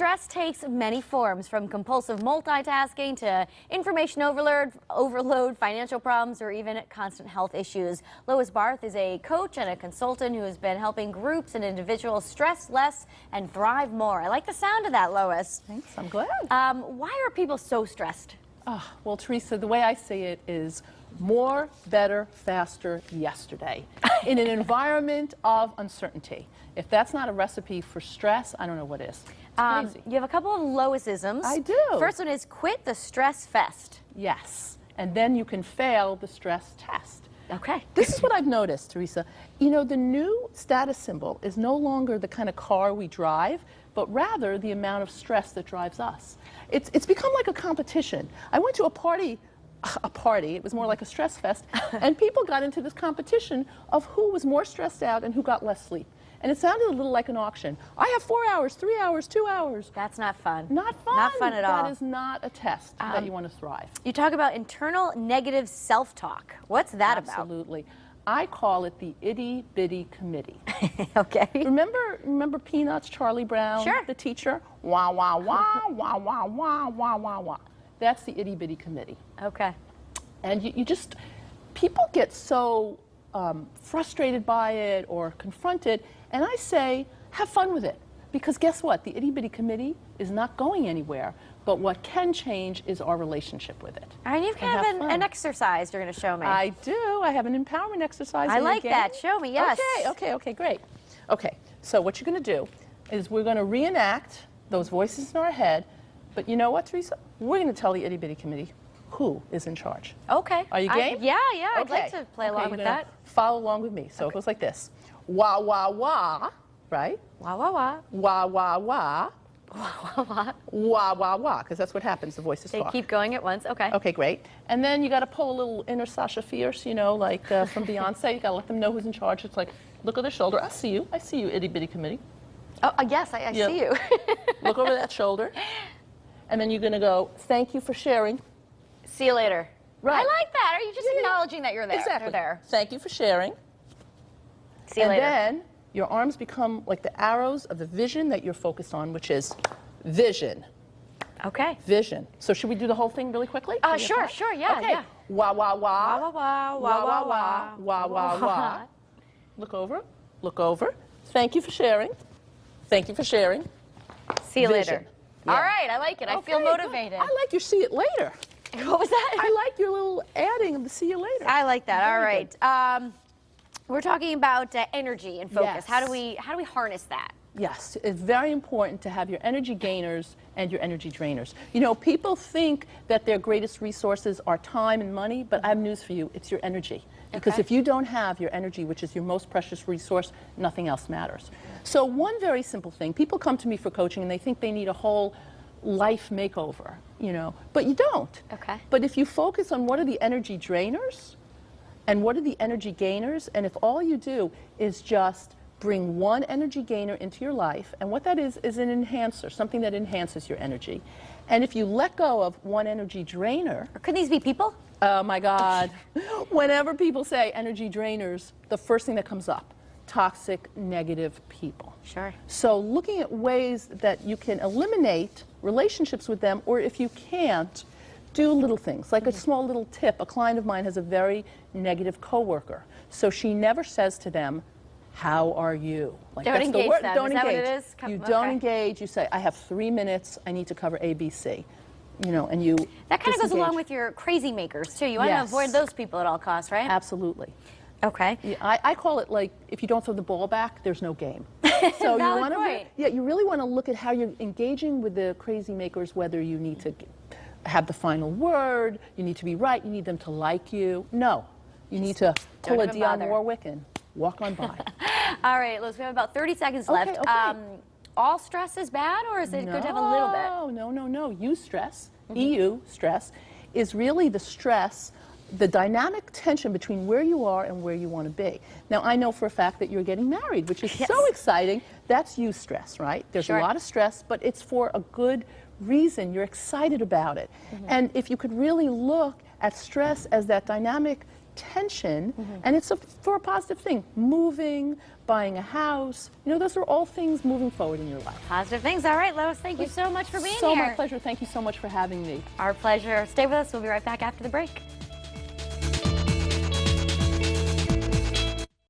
Stress takes many forms, from compulsive multitasking to information overload, financial problems, or even constant health issues. Lois Barth is a coach and a consultant who has been helping groups and individuals stress less and thrive more. I like the sound of that, Lois. Thanks, I'm glad. Why are people so stressed? Well, Teresa, the way I see it is more, better, faster, yesterday in an environment of uncertainty. If that's not a recipe for stress, I don't know what is. Crazy. You have a couple of Loisisms. I do. First one is quit the stress fest. Yes, and then you can fail the stress test. Okay. This is what I've noticed, Teresa. You know, the new status symbol is no longer the kind of car we drive, but rather the amount of stress that drives us. It's become like a competition. I went to a party, it was more like a stress fest, and people got into this competition of who was more stressed out and who got less sleep. And it sounded a little like an auction. I have 4 hours, 3 hours, 2 hours. That's not fun. Not fun. Not fun at all. That is not a test that you want to thrive. You talk about internal negative self-talk. What's that about? Absolutely. I call it the itty bitty committee. Okay. Remember Peanuts, Charlie Brown, Sure. the teacher? Wah, wah, wah, wah, wah, wah, wah, wah, wah. That's the itty bitty committee. Okay. And you just, people get so frustrated by it or confronted, and I say, have fun with it. Because guess what? The itty bitty committee is not going anywhere, but what can change is our relationship with it. All right, you've kind of an exercise you're going to show me. I do. I have an empowerment exercise. I like that. Show me, yes. Okay, great. Okay, so what you're going to do is we're going to reenact those voices in our head, but you know what, Teresa? We're going to tell the itty bitty committee who is in charge. Okay. Are you game? Yeah, Okay. I'd like to play along with that. Follow along with me. So it goes like this. Wah, wah, wah, right? Wah, wah, wah. Wah, wah, wah. Wah, wah, wah. Wah, wah, wah, because that's what happens, the voices They talk. keep going at once, okay. Okay, great. And then you got to pull a little inner Sasha Fierce, you know, like from Beyonce. You got to let them know who's in charge. It's like, look over their shoulder. I see you, itty bitty committee. Oh, yes, I see you. Look over that shoulder. And then you're going to go, thank you for sharing. See you later. Right. I like that. Are you just acknowledging that you're there? Exactly. They're there. Thank you for sharing. See you later. And then your arms become like the arrows of the vision that you're focused on, which is vision. Okay. Vision. So should we do the whole thing really quickly? Sure, yeah, okay. yeah. Wah, wah, wah. Wah, wah, wah, wah, wah, Wah, wah, wah. Look over. Look over. Thank you for sharing. Thank you for sharing. See you Vision. later. Yeah. All right, I like it. I feel motivated. I like your see it later. What was that? I like your little adding of the see you later. I like that. All Very right. We're talking about energy and focus. Yes. How do we harness that? Yes, it's very important to have your energy gainers and your energy drainers. You know, people think that their greatest resources are time and money, but I have news for you, it's your energy. Because if you don't have your energy, which is your most precious resource, nothing else matters. So one very simple thing, people come to me for coaching and they think they need a whole life makeover, you know, but you don't. Okay. But if you focus on what are the energy drainers and what are the energy gainers, and if all you do is just bring one energy gainer into your life, and what that is an enhancer, something that enhances your energy. And if you let go of one energy drainer... Or could these be people? Oh my God. Whenever people say energy drainers, the first thing that comes up, toxic, negative people. Sure. So looking at ways that you can eliminate relationships with them, or if you can't, do little things. Like a small little tip, a client of mine has a very negative coworker. So she never says to them, how are you? Like, don't engage them. Don't is that engage. What it is? You don't engage. You say, I have 3 minutes. I need to cover A, B, C. You know, and you That kind of goes disengage. along with your crazy makers, too. You want to avoid those people at all costs, right? Absolutely. Okay. Yeah, I call it like, if you don't throw the ball back, there's no game. So you Valid want point. to, you really want to look at how you're engaging with the crazy makers, whether you need to have the final word, you need to be right, you need them to like you. No, you need to pull a Dionne Warwick and walk on by. All right, Liz, we have about 30 seconds left. Okay. All stress is bad, or is it good to have a little bit? No. Eustress, EU stress, is really the stress, the dynamic tension between where you are and where you want to be. Now, I know for a fact that you're getting married, which is so exciting. That's eustress, right? There's a lot of stress, but it's for a good reason. You're excited about it. And if you could really look at stress as that dynamic tension, and it's for a positive thing. Moving, buying a house, those are all things moving forward in your life. Positive things. All right, Lois, thank you so much for being here. My pleasure. Thank you so much for having me. Our pleasure. Stay with us. We'll be right back after the break.